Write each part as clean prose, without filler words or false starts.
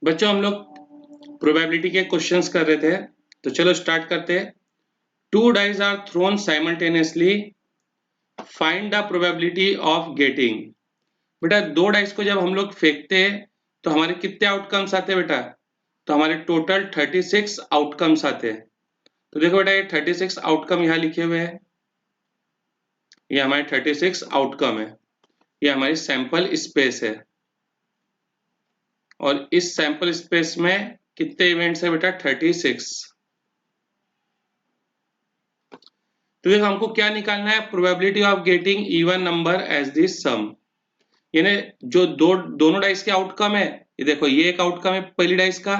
बच्चों हम लोग प्रोबेबिलिटी के क्वेश्चंस कर रहे थे, तो चलो स्टार्ट करते हैं। 2 dice are thrown simultaneously, find the probability of getting. बेटा 2 डाइस को जब हम लोग फेंकते हैं तो हमारे कितने आउटकम्स आते हैं बेटा? तो हमारे टोटल 36 आउटकम्स आते हैं। तो देखो बेटा ये 36 आउटकम यहाँ लिखे हुए हैं, ये हमारे 36 आउटकम है, ये हमारी सैंपल स्पेस है। और इस सैंपल स्पेस में कितने इवेंट्स है बेटा? 36। तो देखो हमको क्या निकालना है? Probability of getting even number as the sum. यानी जो दोनों डाइस के आउटकम है, ये देखो ये एक आउटकम है पहली डाइस का,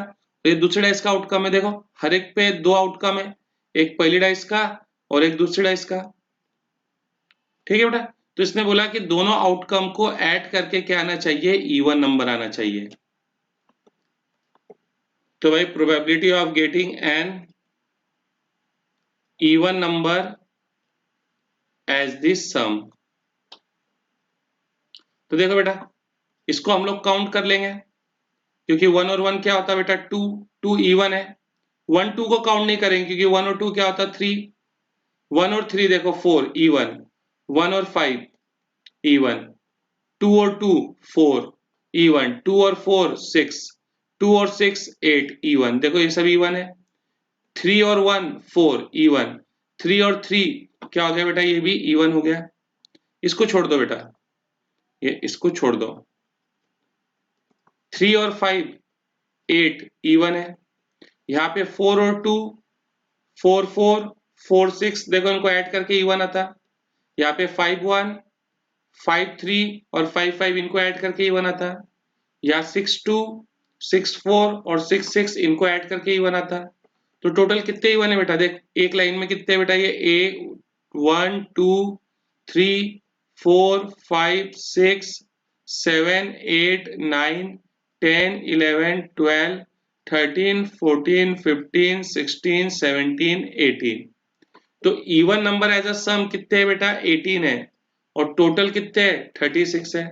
ये दूसरे डाइस का आउटकम है। देखो हर एक पे 2 आउटकम है, एक पहली डाइस का और एक दूसरी डाइस का। ठीक है बेटा, तो इसने बोला कि दोनों आउटकम को ऐड करके क्या आना चाहिए? इवन नंबर आना चाहिए। तो भाई probability of getting an even number as the sum. तो देखो बेटा इसको हम लोग काउंट कर लेंगे, क्योंकि 1 और 1 क्या होता है बेटा? 2, 2 इवन है। 1 2 को काउंट नहीं करेंगे क्योंकि 1 और 2 क्या होता है? 3। 1 और 3 देखो 4 इवन, 1 और 5 इवन, 2 और 2 4 इवन, 2 और 4 6, 2 और 6 8 इवन। देखो ये सब इवन है। 3 और 1 4 इवन, 3 और 3 क्या हो गया बेटा? ये भी इवन हो गया। इसको छोड़ दो बेटा, ये इसको छोड़ दो। 3 और 5 8 इवन है। यहाँ पे 4 और 2 4 4 4 6, देखो इनको ऐड करके इवन आता। यहाँ पे 5 1 5 3 और 5 5 इनको ऐड करके इवन आता। यहाँ 6 2 6 4 और 6 6 इनको ऐड करके इवन आता। तो टोटल कितने इवन है बेटा? देख एक लाइन में कितने बेटा? ये 1 2 3 4 5 6 7 8 9 10 11 12 13 14 15 16 17 18। तो इवन नंबर एज अ सम कितने है बेटा? 18 है। और टोटल कितने है? 36 है।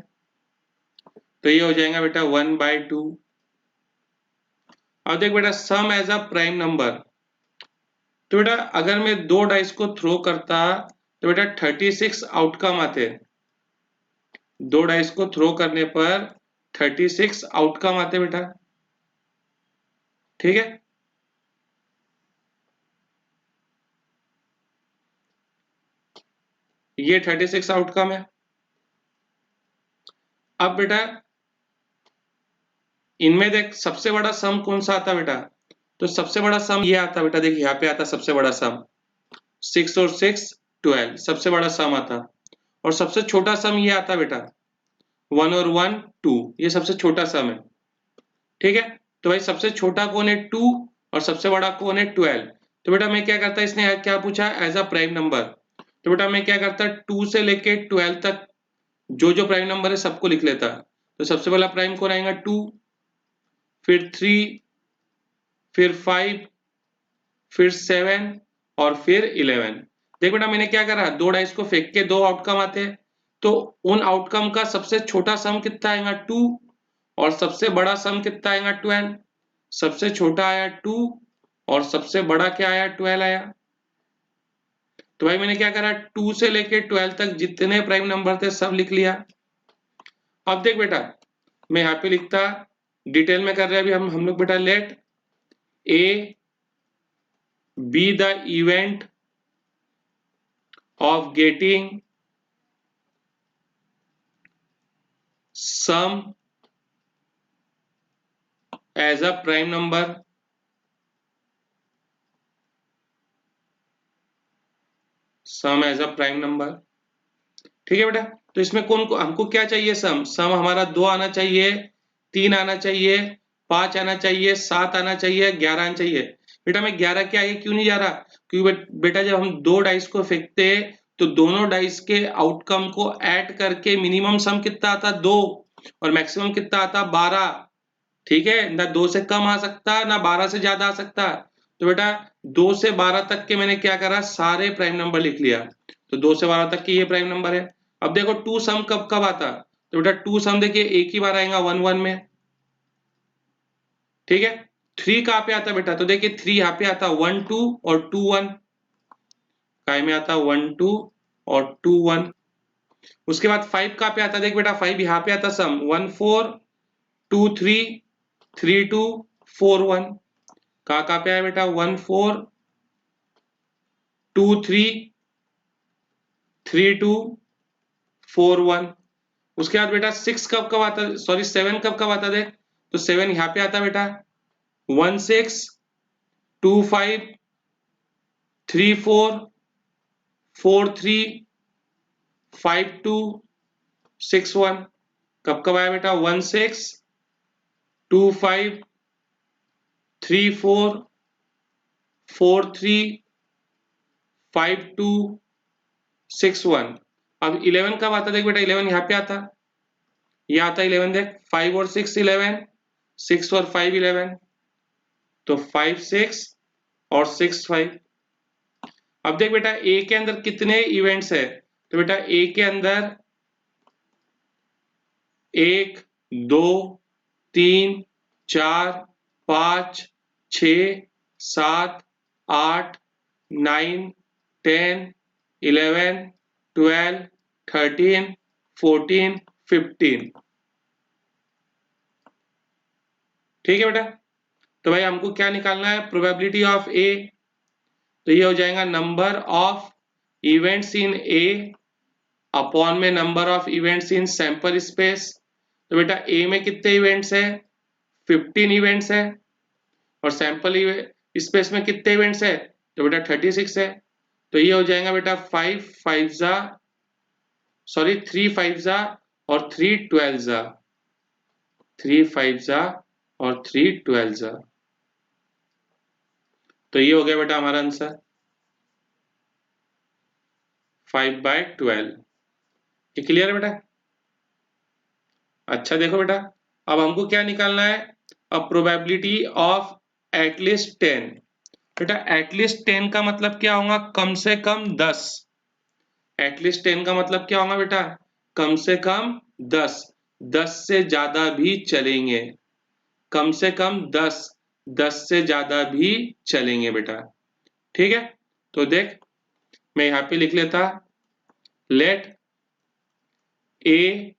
तो ये हो जाएगा बेटा 1/2। अब देख बेटा सम एज अ प्राइम नंबर। तो बेटा अगर मैं 2 डाइस को थ्रो करता तो बेटा 36 आउटकम आते। 2 डाइस को थ्रो करने पर 36 आउटकम आते बेटा। ठीक है, ये 36 आउटकम है। अब बेटा इनमें देख सबसे बड़ा सम कौन सा आता बेटा? तो सबसे बड़ा सम ये आता बेटा, देख यहाँ पे आता सबसे बड़ा सम 6 और 6 12, सबसे बड़ा सम आता। और सबसे छोटा सम ये आता बेटा 1 और 1 2, ये सबसे छोटा सम है। ठीक है, तो भाई सबसे छोटा कौन है? 2 और सबसे बड़ा कौन है? 12। तो बेटा मैं क्या करता, इसने क्या पूछा? As a prime number. तो बेटा मैं क्या करता, 2 से लेके 12 तक जो जो प्राइम नंबर है सबको लिख लेता। तो सबसे पहला प्राइम कौन आएगा? 2, फिर 3, फिर 5, फिर 7 और फिर 11। देख बेटा मैंने क्या करा, 2 डाइस को फेंक के 2 आउटकम आते हैं, तो उन आउटकम का सबसे छोटा सम कितना आएगा? 2, और सबसे बड़ा सम कितना आएगा? 12। सबसे छोटा आया 2 और सबसे बड़ा क्या आया? 12 आया। तो भाई मैंने क्या करा, 2 से लेके 12 तक जितने प्राइम नंबर थे सब लिख लिया। अब देख बेटा मैं यहाँ पे लिखता, डिटेल में कर रहे हैं अभी हम लोग बेटा। Let A be the event of getting sum as a prime number, sum as a prime number। ठीक है बेटा, तो इसमें कौन को हमको क्या चाहिए? सम हमारा 2 आना चाहिए, 3 आना चाहिए, 5 आना चाहिए, 7 आना चाहिए, 11 आना चाहिए। बेटा मैं 11 के आगे क्यों नहीं जा रहा? क्योंकि बेटा जब हम 2 डाइस को फेंकते तो दोनों डाइस के आउटकम को ऐड करके मिनिमम सम कितना आता? 2, और मैक्सिमम कितना आता? 12। ठीक है ना, 2 से कम आ सकता ना 12 से ज्यादा आ सकता। तो बेटा 2 से 12 तक के मैंने क्या करा, सारे प्राइम नंबर लिख लिया। तो 2 से 12 तक के ये प्राइम नंबर है। अब देखो 2 सम कब कब आता? तो बेटा 2 सम देखिए एक ही बार आएगा 1 1 में। ठीक है। 3 कहाँ पे आता बेटा, तो देखिए 3 यहाँ पे आता 1 2 और 2 1, काय में आता 1 2 और 2 1। उसके बाद 5 कहाँ पे आता, देख बेटा 5 यहाँ पे आता सम 1 4 2 3 3 2 4 1। कहाँ पे आया बेटा 1 4 2 3 3 2 4 1। उसके बाद बेटा 6 कब कब आता, सॉरी 7 कब कब आता देख, तो 7 यहाँ पे आता बेटा 1 6 2 5 3 4 4 3 5 2 6 1। कब कब आया बेटा 1 6 2 5 3 4 4 3 5 2 6 1। अब 11 कब आता देख बेटा, 11 यहाँ पे आता, ये आता 11 देख 5 और 6 11, 6 और 5 11, तो 5 6 और 6 5। अब देख बेटा ए के अंदर कितने इवेंट्स है, तो बेटा ए के अंदर 1 2 3 4 5 6 7 8 9 10 11 12 13 14 15। ठीक है बेटा, तो भाई हमको क्या निकालना है, प्रोबेबिलिटी ऑफ ए, तो ये हो जाएगा number of events in A upon में number of events in sample space. तो बेटा ए में कितने इवेंट्स है, 15 इवेंट्स है, और सैंपल स्पेस में कितने इवेंट्स है, तो बेटा 36 है। तो ये हो जाएगा बेटा 5 5 जा, सॉरी 3 5 जा और 3 12 जा, 3 5 जा और 3 12 जा। तो ये हो गया बेटा हमारा आंसर 5/12। ये क्लियर है बेटा। अच्छा देखो बेटा, अब हमको क्या निकालना है, अब प्रोबेबिलिटी ऑफ एटलीस्ट 10। बेटा एटलीस्ट 10 का मतलब क्या होगा, कम से कम 10। एटलीस्ट 10 का मतलब क्या होगा बेटा, कम से कम 10, 10 से ज्यादा भी चलेंगे, कम से कम 10, 10 से ज्यादा भी चलेंगे बेटा। ठीक है, तो देख मैं यहाँ पे लिख लेता, let A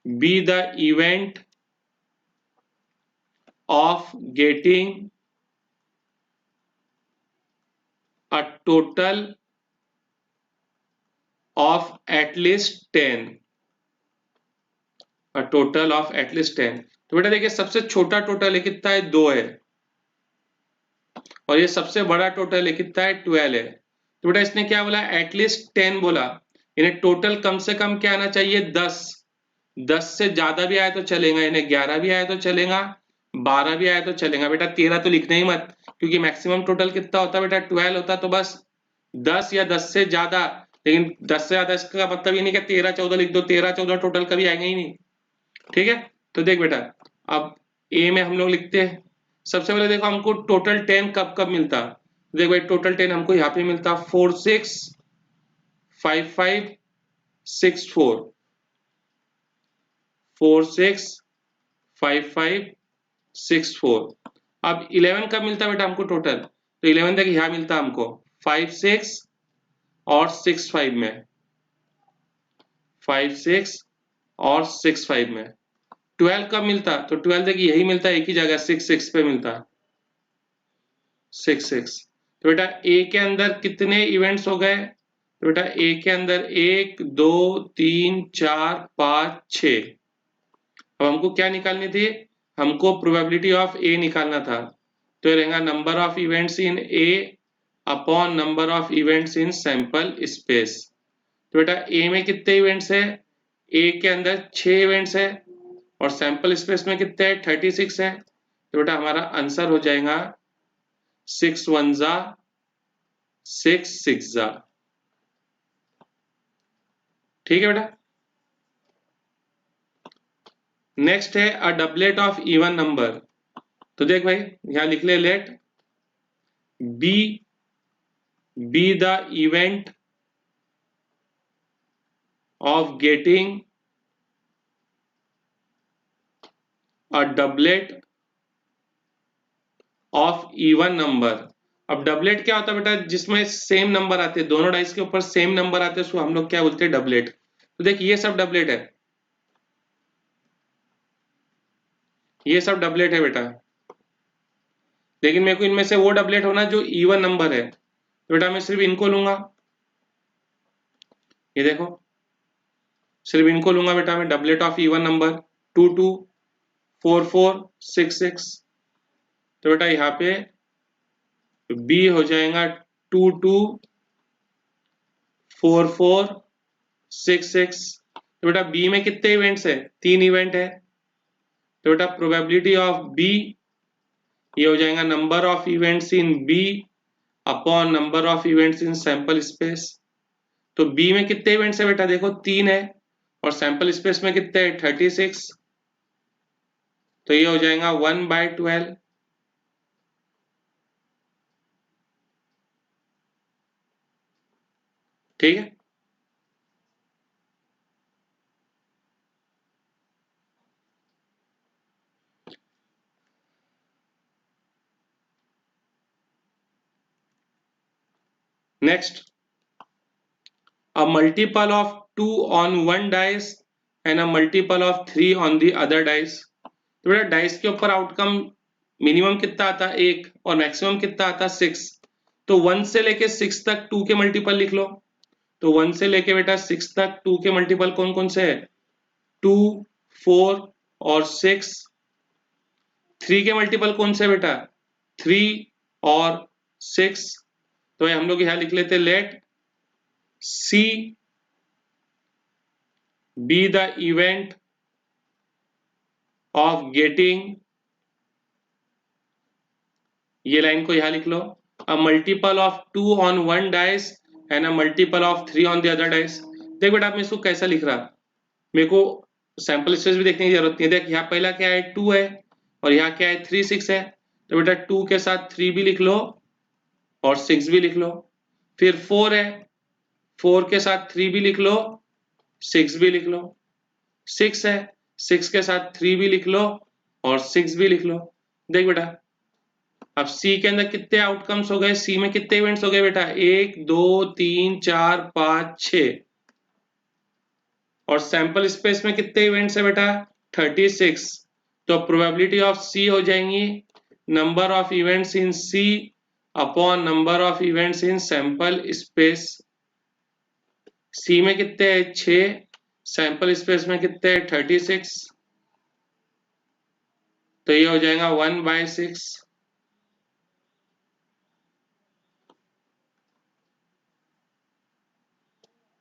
be the event of getting a total of at least 10, a total of at least 10। तो बेटा देखिए सबसे छोटा टोटल है कितना है, 2 है, और ये सबसे बड़ा टोटल है कितना है, 12 है। तो बेटा इसने क्या बोला, एटलीस्ट 10 बोला, इन्हें टोटल कम से कम क्या आना चाहिए, 10। 10 से ज्यादा भी आए तो चलेगा, इन्हें 11 भी आए तो चलेगा, 12 भी आए तो चलेगा। बेटा 13 तो लिखना ही मत, क्योंकि मैक्सिमम टोटल कितना होता है बेटा, 12 होता, तो बस 10 या 10 से ज्यादा। लेकिन 10 से ज्यादा इसका मतलब ये नहीं कि 13 14 लिख दो, 13 14 टोटल कभी आएंगे ही नहीं। ठीक है, तो देख बेटा अब ए में हम लोग लिखते हैं, सबसे पहले देखो हमको टोटल 10 कब कब मिलता, देखो भाई टोटल 10 हमको यहाँ पे मिलता 4 6 5 5 6 4, 4 6 5 5 6 4। अब 11 कब मिलता बेटा हमको टोटल, तो 11 देखिए यहाँ मिलता हमको 5 6 और 6 5 में, 5 6 और 6 5 में। 12 कब मिलता, तो 12 देखिए यही मिलता है एक ही जगह 6 6 पे मिलता, 6 6। तो बेटा ए के अंदर कितने इवेंट्स हो गए, तो बेटा ए के अंदर 1 2 3 4 5 6। अब हमको क्या निकालनी थी, हमको प्रोबेबिलिटी ऑफ ए निकालना था, तो ये रहेगा number of events in A upon number of events in sample space. तो बेटा ए में कितने इवेंट्स है, ए के अंदर 6 इवेंट्स है, और सैंपल स्पेस में कितने है, 36 है। तो बेटा हमारा आंसर हो जाएगा 6 1 जा 6 6 जा। ठीक है बेटा, नेक्स्ट है a doublet of even number. तो देख भाई यहां लिख ले, let B be the event of getting a doublet of even number. अब डबलेट क्या होता है बेटा, जिसमें सेम नंबर आते हैं, दोनों डाइस के ऊपर सेम नंबर आते हैं, उसको हम लोग क्या बोलते हैं, डबलेट। तो देख ये सब डबलेट है, ये सब डबलेट है बेटा। लेकिन मेरे को इनमें से वो डबलेट होना जो इवन नंबर है, तो बेटा मैं सिर्फ इनको लूंगा। ये देखो, सिर्फ इनको लूंगा बेटा मैं, डबलेट ऑफ इवन नंबर 2 2 4 4 6 6। तो बेटा यहाँ पे बी हो जाएगा 2 2 4 4 6 6। तो बेटा बी में कितने इवेंट्स है, 3 इवेंट है। तो बेटा प्रोबेबिलिटी ऑफ बी, ये हो जाएगा number of events in B upon number of events in sample space. तो बी में कितने इवेंट्स है बेटा, देखो 3 है, और सैंपल स्पेस में कितने है, 36। तो ये हो जाएगा 1/12। ठीक है। Next, a multiple of 2 on one dice and a multiple of 3 on the other dice। तो बेटा डाइस के ऊपर आउटकम मिनिमम कितना आता है 1 और मैक्सिमम कितना आता है 6। तो 1 से लेके 6 तक 2 के मल्टीपल लिख लो। तो 1 से लेके बेटा 6 तक 2 के मल्टीपल कौन कौन से है, 2 4 और 6। 3 के मल्टीपल कौन से बेटा, 3 और 6। तो ये हम लोग यहाँ लिख लेते, let C be the event of getting, ये लाइन को यहां लिख लो, a multiple of 2 on one dice and a multiple of 3 on the other dice. देख बेटा मैं इसको कैसा लिख रहा, मेरे को सैंपल स्पेस भी देखने की जरूरत नहीं है। देख यहाँ पहला क्या है, 2 है, और यहाँ क्या है, 3 6 है। तो बेटा 2 के साथ 3 भी लिख लो और 6 भी लिख लो। फिर 4 है, 4 के साथ 3 भी लिख लो, 6 भी लिख लो। 6 है, 6 के साथ 3 भी लिख लो और 6 भी लिख लो। देख बेटा अब सी के अंदर कितने आउटकम्स हो गए, सी में कितने इवेंट्स हो गए बेटा, 1 2 3 4 5 6। और सैंपल स्पेस में कितने इवेंट्स है बेटा, 36। तो प्रोबेबिलिटी ऑफ सी हो जाएंगी number of events in C upon number of events in sample space. C में कितने हैं 6, सैंपल स्पेस में कितने हैं 36। तो ये हो जाएगा 1/6।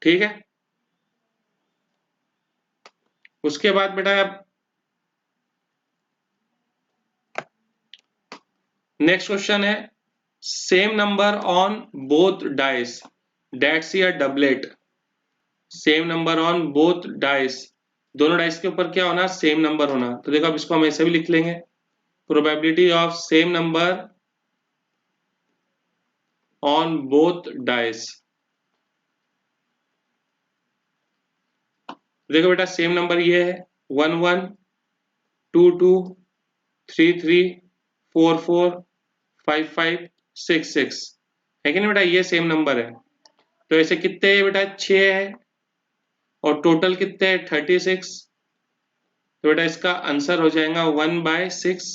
ठीक है। उसके बाद बेटा नेक्स्ट क्वेश्चन है, same number on both dice, that's या doublet. Same number on both dice, दोनों डाइस के ऊपर क्या होना, सेम नंबर होना। तो देखो अब इसको हम ऐसे भी लिख लेंगे, probability of same number on both dice. देखो बेटा सेम नंबर ये है 1 1 2 2 3 3 4 4 5 5 6 6 है कि नहीं बेटा, ये सेम नंबर है। तो ऐसे कितने है बेटा, 6 है, और टोटल कितने हैं 36। तो बेटा इसका आंसर हो जाएगा 1/6।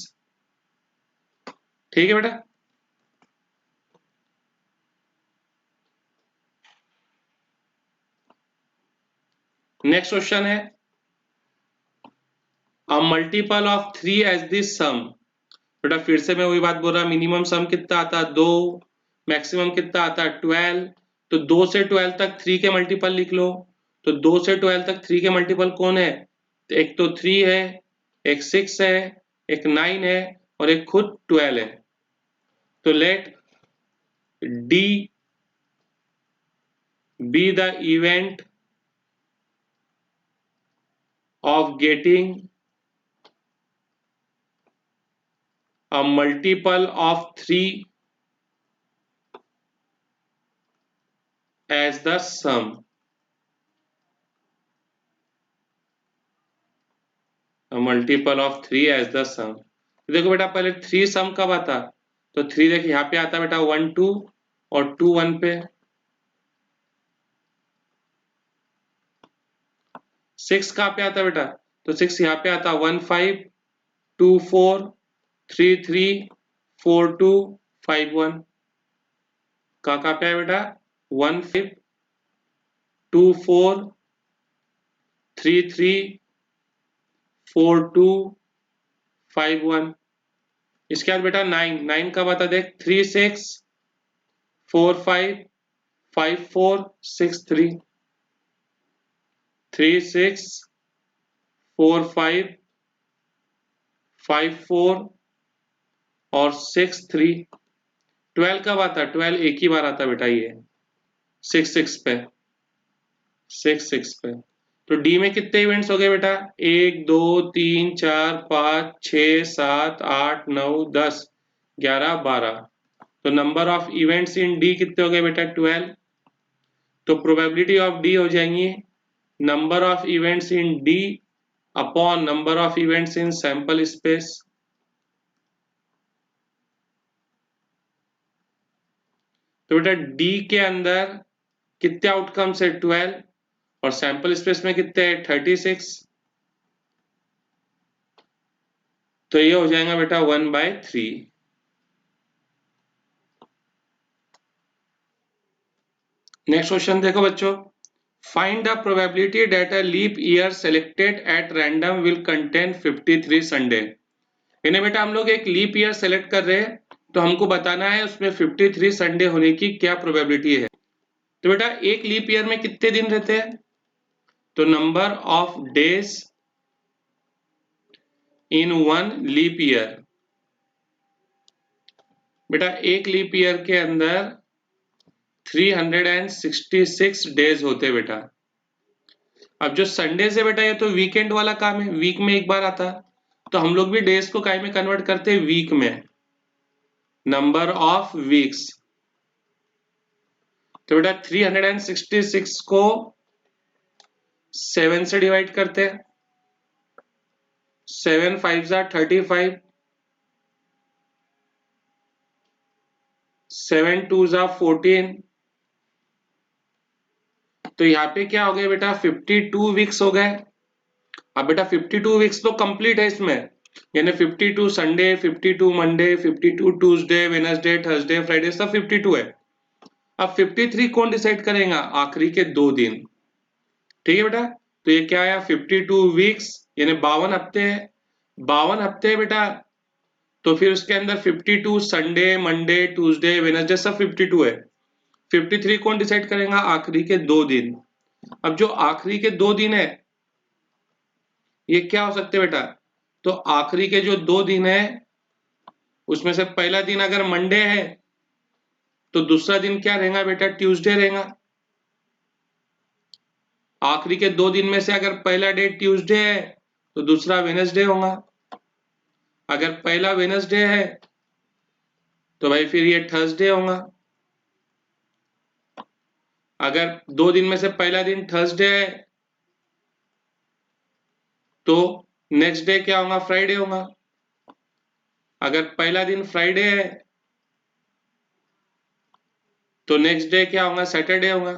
ठीक है बेटा। नेक्स्ट क्वेश्चन है, a multiple of 3 as this sum. बेटा फिर से मैं वही बात बोल रहा, मिनिमम सम कितना आता है 2, मैक्सिमम कितना आता है 12। तो 2 से 12 तक 3 के मल्टीपल लिख लो। तो 2 से 12 तक 3 के मल्टीपल कौन है, एक तो 3 है, एक 6 है, एक 9 है, और एक खुद 12 है। तो let D be the event of getting a multiple of 3 as the sum। A multiple of 3 as the sum। देखो बेटा पहले 3 सम कब आता, तो 3 देखिए यहाँ पे आता बेटा 1 2 और 2 1 पे। 6 कहाँ पे आता बेटा? तो 6 यहाँ पे आता 1 5 2 4 3 3 4 2 5 1। कहाँ पे है बेटा? 1 5 2 4 3 3 4 2 5 1। इसके बाद बेटा 9 कब आता देख? 3 6 4 5 5 4 6 3। 3 6 4 5 5 4 और 6 3। 12 कब आता? 12 एक ही बार आता बेटा, ये 6 6 पे, 6 6 पे। तो डी में कितने इवेंट्स हो गए बेटा? 1 2 3 4 5 6 7 8 9 10 11 12। तो number of events in D कितने हो गए बेटा? 12। तो प्रोबेबिलिटी ऑफ डी हो जाएंगी number of events in D upon number of events in sample space. तो बेटा डी के अंदर कितने आउटकम्स है? 12 और सैंपल स्पेस में कितने हैं? 36। तो ये हो जाएगा बेटा 1/3। नेक्स्ट क्वेश्चन देखो बच्चों, find the probability that a leap year selected at random will contain 53 Sunday. यानी बेटा हम लोग एक लीप ईयर सेलेक्ट कर रहे हैं, तो हमको बताना है उसमें 53 संडे होने की क्या प्रोबेबिलिटी है। तो बेटा एक लीप ईयर में कितने दिन रहते हैं? तो number of days in one leap year. बेटा एक लीप ईयर के अंदर 366 डेज होते हैं बेटा। अब जो संडेज है बेटा ये तो वीकेंड वाला काम है, वीक में एक बार आता, तो हम लोग भी डेज को काय में कन्वर्ट करते हैं? वीक में, नंबर ऑफ वीक्स। तो बेटा 366 को 7 से डिवाइड करते हैं। 7 5 जा 35, 7 2 जा 14। तो यहाँ पे क्या हो गया बेटा? 52 वीक्स हो गए। अब बेटा 52 वीक्स तो कंप्लीट है इसमें, यानी 52 Sunday, 52 Monday, 52 Tuesday, Wednesday, Thursday, Friday, सब 52 है। अब 53 कौन डिसाइड करेगा? आखिरी के 2 दिन। ठीक है बेटा, तो ये क्या आया? 52 वीक्स यानी 52 हफ्ते हैं। 52 हफ्ते हैं बेटा, तो फिर उसके अंदर 52 संडे, मंडे, ट्यूसडे, वेडनेसडे सब 52 है। 53 कौन डिसाइड करेगा? आखिरी के 2 दिन। अब जो आखिरी के 2 दिन है ये क्या हो सकते हैं बेटा? तो आखिरी के जो 2 दिन है उसमें से पहला दिन अगर मंडे है तो दूसरा दिन क्या रहेगा बेटा? ट्यूसडे रहेगा। आखिरी के 2 दिन में से अगर पहला डे ट्यूसडे है तो दूसरा वेडनेसडे होगा। अगर पहला वेडनेसडे है तो भाई फिर ये थर्सडे होगा। अगर 2 दिन में से पहला दिन थर्सडे है तो नेक्स्ट डे क्या होगा? फ्राइडे होगा। अगर पहला दिन फ्राइडे है तो नेक्स्ट डे क्या होगा? सैटरडे होगा।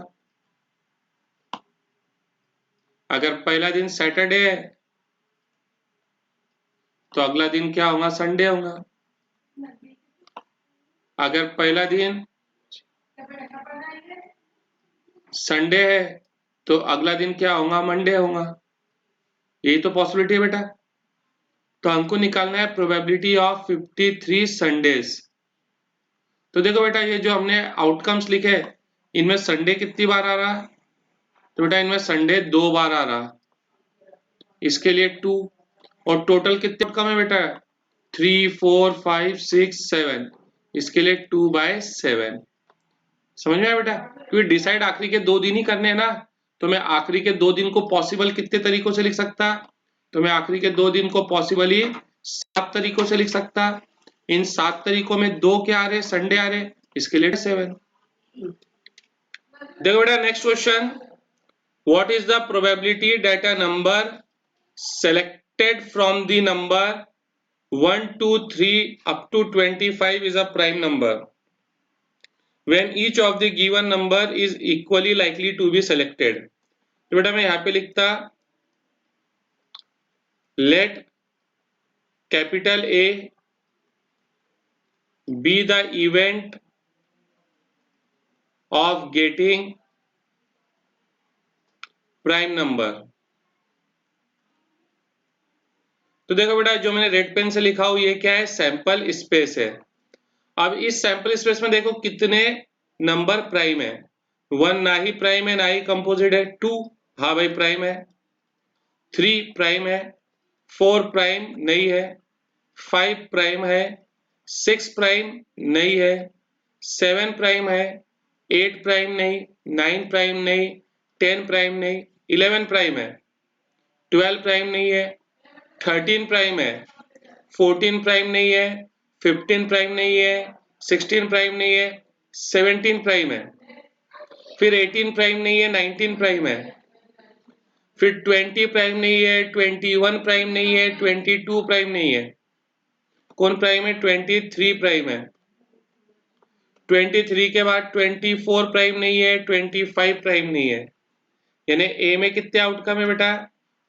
अगर पहला दिन सैटरडे है तो अगला दिन क्या होगा? संडे होगा। अगर पहला दिन संडे है तो अगला दिन क्या होगा? मंडे होगा। यही तो पॉसिबिलिटी है बेटा। तो हमको निकालना है प्रोबेबिलिटी ऑफ 53 संडेज। तो देखो बेटा ये जो हमने आउटकम्स लिखे इनमें संडे कितनी बार आ रहा? तो बेटा इनमें संडे 2 बार आ रहा, इसके लिए 2। और टोटल कितने आउटकम है बेटा? 3 4 5 6 7, इसके लिए 2/7। समझ में आया बेटा? क्योंकि डिसाइड आखिरी के 2 दिन ही करने हैं ना, तो मैं आखिरी के 2 दिन को पॉसिबल कितने तरीकों से लिख सकता? तो मैं आखिरी के 2 दिन को पॉसिबली 7 तरीकों से लिख सकता। इन 7 तरीकों में 2 क्या आ रहे? संडे आ रहे, इसके लिए 7। देखो बेटा next question, what is the probability that a number selected from the number 1, 2, 3 up to 25 is a prime number when each of the given number is equally likely to be selected. तो बेटा मैं यहाँ पे लिखता let capital A be the event of getting prime number. तो देखो बेटा जो मैंने रेड पेन से लिखा हूं ये क्या है, सैंपल स्पेस है। अब इस सैंपल स्पेस में देखो कितने नंबर प्राइम है। 1 ना ही प्राइम है ना ही कंपोजिट है। 2 हाँ भाई प्राइम है। 3 प्राइम है। 4 प्राइम नहीं है। 5 प्राइम है। 6 प्राइम नहीं है। 7 प्राइम है। 8 प्राइम नहीं। 9 प्राइम नहीं। 10 प्राइम नहीं। 11 प्राइम है। 12 प्राइम नहीं है। 13 प्राइम है। 14 प्राइम नहीं है। 15 प्राइम नहीं है। 16 प्राइम नहीं है। 17 प्राइम है। फिर 18 प्राइम नहीं है। 19 प्राइम है। फिर 20 प्राइम नहीं है। 21 प्राइम नहीं है। 22 प्राइम नहीं है। कौन प्राइम है? 23 प्राइम है। 23 के बाद 24 प्राइम नहीं है। 25 प्राइम नहीं है। यानी ए में कितने आउटकम है बेटा?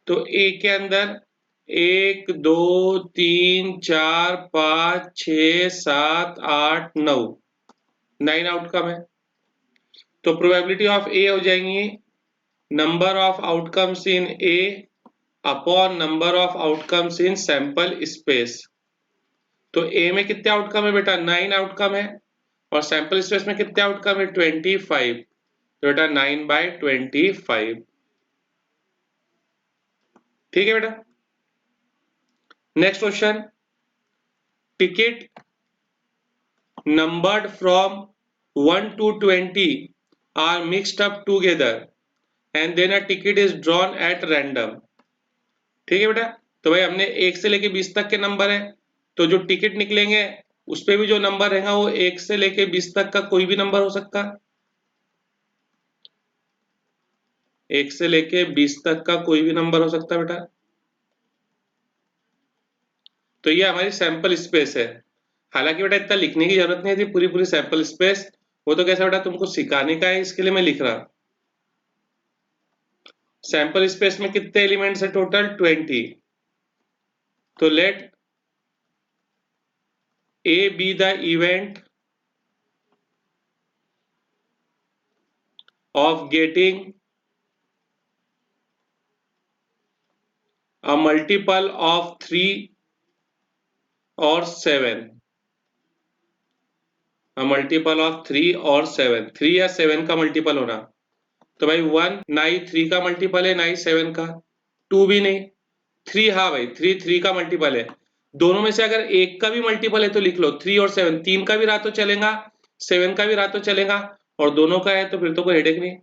तो ए के अंदर 1 2 3 4 5 6 7 8 9 9 आउटकम है। तो प्रोबेबिलिटी ऑफ ए हो जाएंगी number of outcomes in A upon number of outcomes in sample space. तो ए में कितने आउटकम है बेटा? 9 आउटकम है। और सैंपल स्पेस में कितने आउटकम है? 25। तो बेटा 9/25। ठीक है बेटा। Next question, ticket numbered from 1 to 20 are mixed up together and then a ticket is drawn at random। ठीक है बेटा। तो भाई हमने 1 से लेके 20 तक के नंबर है, तो जो टिकट निकलेंगे उस पे भी जो नंबर रहेगा वो 1 से लेके 20 तक का कोई भी नंबर हो सकता है। 1 से लेके 20 तक का कोई भी नंबर हो सकता है बेटा। तो ये हमारी सैंपल स्पेस है। हालांकि बेटा इतना लिखने की जरूरत नहीं थी पूरी पूरी सैंपल स्पेस, वो तो कैसा बेटा तुमको सिखाने का है, इसके लिए मैं लिख रहा। सैंपल स्पेस में कितने एलिमेंट्स है टोटल? 20। तो let A be the event of getting a multiple of 3 or 7। a multiple of 3 और 7, 3 या 7 का मल्टीपल होना। तो भाई 1 ना ही 3 का मल्टीपल है ना ही 7 का। 2 भी नहीं। 3 हाँ भाई 3 का मल्टीपल है। दोनों में से अगर एक का भी मल्टीपल है तो लिख लो 3 और 7। 3 का भी रहा तो चलेगा, 7 का भी रहा तो चलेगा, और दोनों का है तो फिर तो कोई हेडेक नहीं।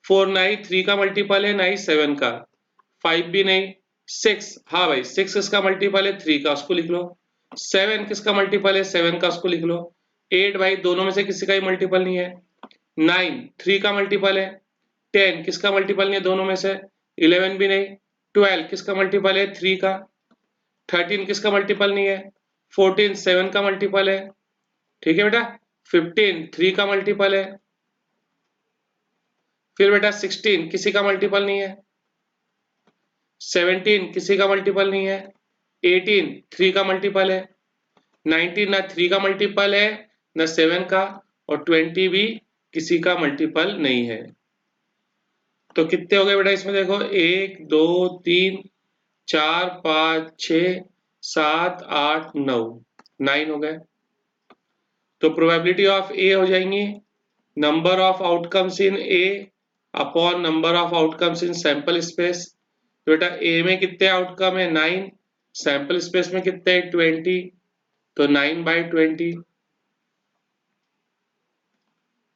4 ना ही 3 का मल्टीपल है ना ही 7 का। 5 भी नहीं। 6 हाँ भाई 6 किसका मल्टीपल है? 3 का, उसको लिख लो। 7 किसका मल्टीपल है? 7 का, उसको लिख लो। 8 भाई दोनों में से किसी का ही मल्टीपल नहीं है। 9 3 का मल्टीपल है। 10 किसका मल्टीपल नहीं है दोनों में से? 11 भी नहीं। 12 किसका मल्टीपल है? 3 का। 13 किसका मल्टीपल नहीं है? 14 7 का मल्टीपल है। ठीक है बेटा। 15 3 का मल्टीपल है। फिर बेटा 16 किसी का मल्टीपल नहीं है। 17 किसी का मल्टीपल नहीं है। 18 3 का मल्टीपल है। 19 ना 3 का मल्टीपल है ना 7 का, और 20 भी किसी का मल्टीपल नहीं है। तो कितने हो गए बेटा इसमें? देखो 1 2 3 4 5 6 7 8 9 9 हो गए। तो प्रोबेबिलिटी ऑफ ए हो जाएंगी number of outcomes in A upon number of outcomes in sample space. तो बेटा ए में कितने आउटकम है? 9। सैंपल स्पेस में कितने? 20। तो 9/20।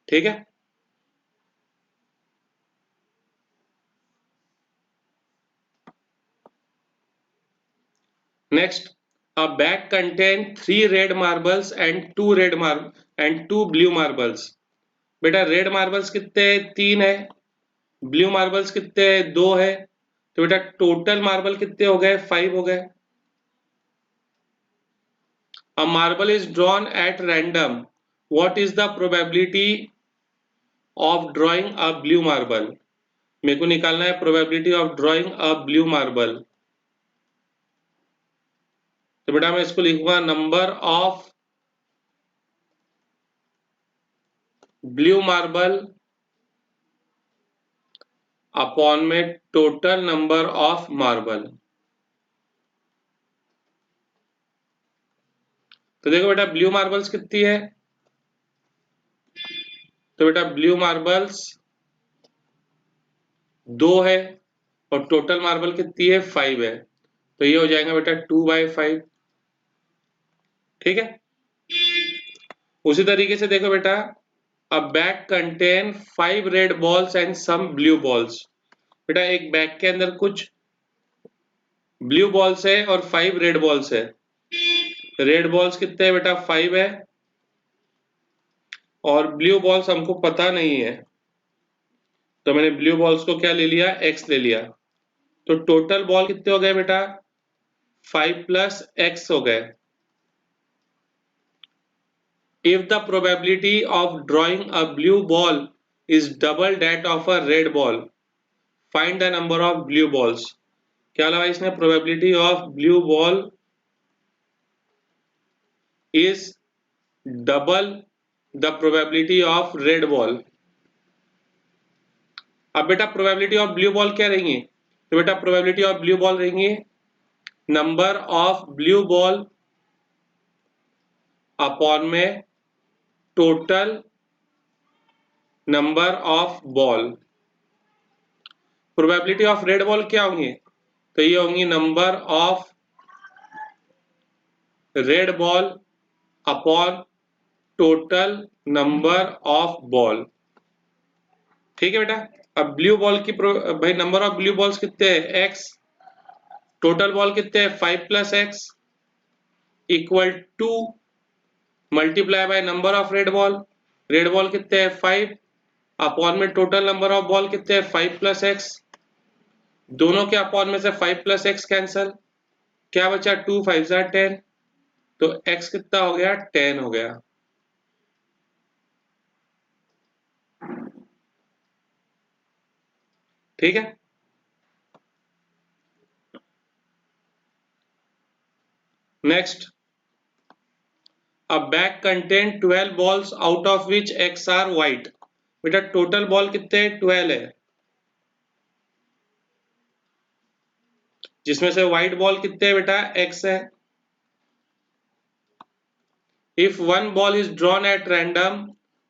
ठीक है। Next, a bag contain 3 red marbles and 2 blue marbles। बेटा रेड मार्बल्स कितने हैं? 3 है। ब्लू मार्बल्स कितने हैं? 2 है। तो बेटा टोटल मार्बल कितने हो गए? 5 हो गए। A marble is drawn at random. What is the probability of drawing a blue marble? मेरे को निकालना है probability of drawing a blue marble. तो बेटा मैं इसको लिखूंगा number of blue marble upon में टोटल नंबर ऑफ मार्बल. तो देखो बेटा ब्लू मार्बल्स कितनी है, तो बेटा ब्लू मार्बल्स 2 है और टोटल मार्बल कितनी है 5 है, तो ये हो जाएगा बेटा 2/5. ठीक है. उसी तरीके से देखो बेटा a bag contain 5 red balls and some blue balls. बेटा एक बैग के अंदर कुछ ब्लू बॉल्स है और 5 रेड बॉल्स है. रेड बॉल्स कितने हैं बेटा 5 है और ब्लू बॉल्स हमको पता नहीं है, तो मैंने ब्लू बॉल्स को क्या ले लिया x ले लिया. तो टोटल बॉल कितने हो गए बेटा 5 + x हो गए. If the probability of drawing a blue ball is double that of a red ball, find the number of blue balls. क्या लगा इसने probability of blue ball is double the probability of red ball. अब बेटा probability of blue ball क्या रहेंगी, तो बेटा probability of blue ball रहेंगी number of blue ball upon में total number of ball. Probability of red ball क्या होंगी, तो ये होंगी number of red ball upon total number of ball. ठीक है बेटा. अब ब्लू बॉल की भाई नंबर ऑफ ब्लू बॉल्स कितने हैं x, टोटल बॉल कितने हैं 5 + x equal to multiply by number of red ball. Red ball कितने हैं 5 अपॉन में टोटल नंबर ऑफ बॉल कितने हैं 5 + x. दोनों के अपॉन में से 5 + x कैंसल, क्या बचा 2 5 = 10, तो x कितना हो गया 10 हो गया. ठीक है. Next a bag contain 12 balls out of which x are white. बेटा टोटल बॉल कितने 12 है, जिसमें से व्हाइट बॉल कितने बेटा x है. If one ball is drawn at random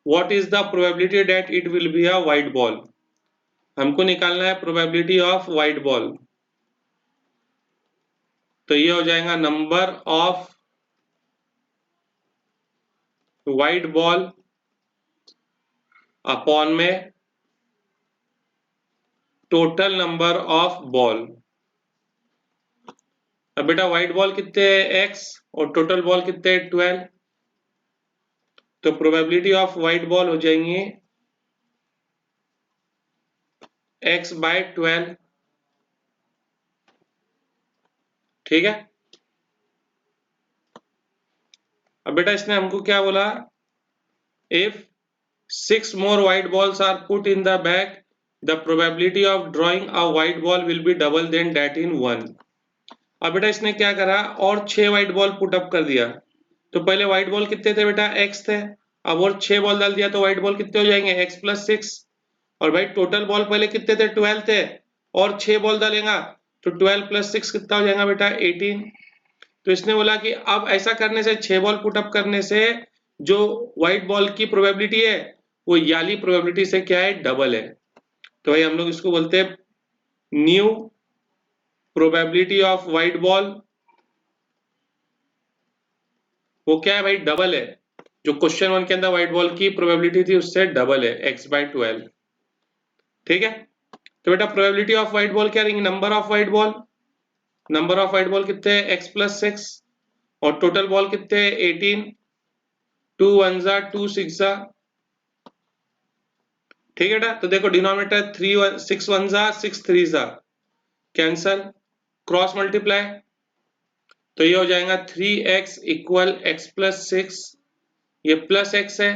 what is the probability that it will be a white ball. हमको निकालना है प्रोबेबिलिटी ऑफ व्हाइट बॉल. तो ये हो जाएगा number of white ball upon में टोटल नंबर ऑफ बॉल. अब बेटा व्हाइट बॉल कितने हैं x और टोटल बॉल कितने हैं 12, तो प्रोबेबिलिटी ऑफ व्हाइट बॉल हो जाएंगी x/12. ठीक है. अब बेटा इसने हमको क्या बोला, if 6 more white balls are put in the bag the probability of drawing a white ball will be double than that in 1. अब बेटा इसने क्या करा और 6 व्हाइट बॉल पुट अप कर दिया. तो पहले व्हाइट बॉल कितने थे बेटा x थे, अब और 6 बॉल डाल दिया तो व्हाइट बॉल कितने हो जाएंगे x + 6. और भाई टोटल बॉल पहले कितने थे 12 थे और 6 बॉल डालेगा तो 12 + 6 कितना हो जाएगा बेटा 18. तो इसने बोला कि अब ऐसा करने से 6 बॉल पुट अप करने से जो व्हाइट बॉल की प्रोबेबिलिटी है वो याली प्रोबेबिलिटी से क्या है डबल है. तो भाई हम लोग इसको बोलते हैं new probability of white ball. वो क्या है भाई डबल है, जो क्वेश्चन 1 के अंदर व्हाइट बॉल की प्रोबेबिलिटी थी उससे डबल है x/12. ठीक है. तो बेटा प्रोबेबिलिटी ऑफ व्हाइट बॉल क्या रहेंगी, number of white ball, number of white ball कितने हैं x + 6 और टोटल बॉल कितने हैं 18, 2 1 = 2 6 = ठीक है बेटा. तो देखो डिनोमिनेटर 3 6 1 = 6 3 = कैंसल, क्रॉस मल्टीप्लाई तो ये हो जाएगा 3x इक्वल x प्लस 6, ये प्लस x है,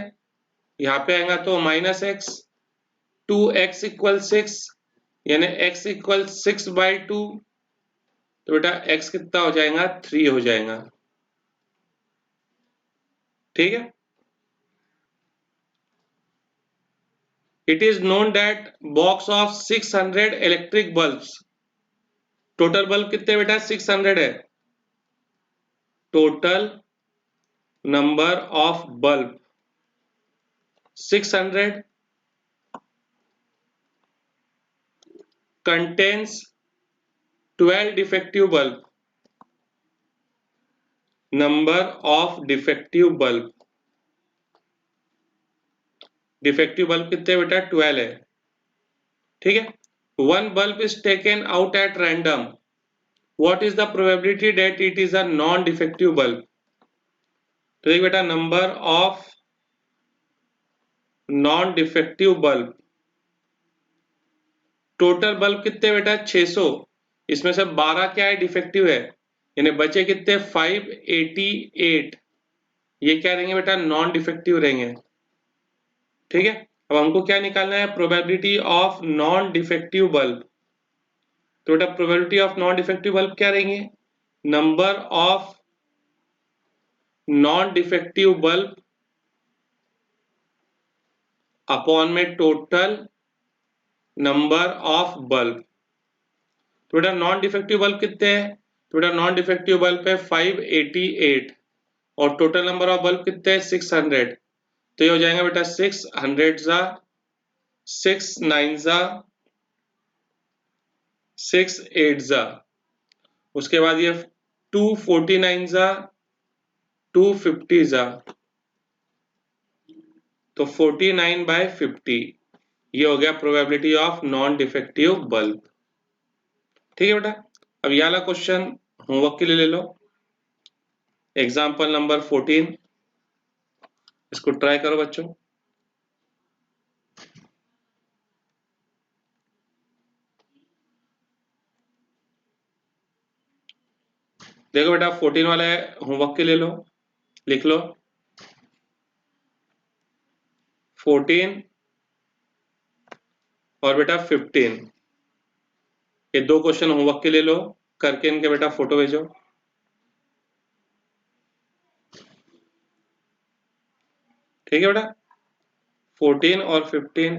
यहाँ पे आएगा तो माइनस x, 2x इक्वल 6 यानी x इक्वल 6/2, तो बेटा x कितना हो जाएगा 3 हो जाएगा। ठीक है, it is known that box of 600 electric bulbs, total bulb कितने बेटा 600 है, total number of bulb 600 contains 12 defective bulb, number of defective bulb, defective bulb कितने बेटा 12 है। ठीक है, one bulb is taken out at random, what is the probability that it is a non defective bulb? तो देखिए बेटा number of non defective bulb, total bulb कितने बेटा 600, इसमें से 12 क्या है डिफेक्टिव है, यानी बचे कितने 588, ये क्या रहेंगे बेटा नॉन डिफेक्टिव रहेंगे। ठीक है, अब हमको क्या निकालना है, probability of non defective bulb, तो बेटा probability of non defective bulb क्या रहेंगे, number of non defective bulb upon में टोटल नंबर ऑफ बल्ब। तो बेटा नॉन डिफेक्टिव बल्ब कितने हैं, तो बेटा नॉन डिफेक्टिव बल्ब है 588 और टोटल नंबर ऑफ बल्ब कितने हैं 600, तो ये हो जाएगा बेटा 600 जा 6 9 जा 6 8 जा, उसके बाद ये 249 जा 250 जा, तो 49/50, ये हो गया probability of non defective bulb. ठीक है बेटा, अब ये वाला क्वेश्चन होमवर्क के लिए ले लो, एग्जाम्पल नंबर 14, इसको ट्राई करो बच्चों। देखो बेटा 14 वाला है, होमवर्क के ले लो, लिख लो 14 और बेटा 15, ये दो क्वेश्चन होमवर्क के ले लो, करके इनके बेटा फोटो भेजो। ठीक है बेटा 14 और 15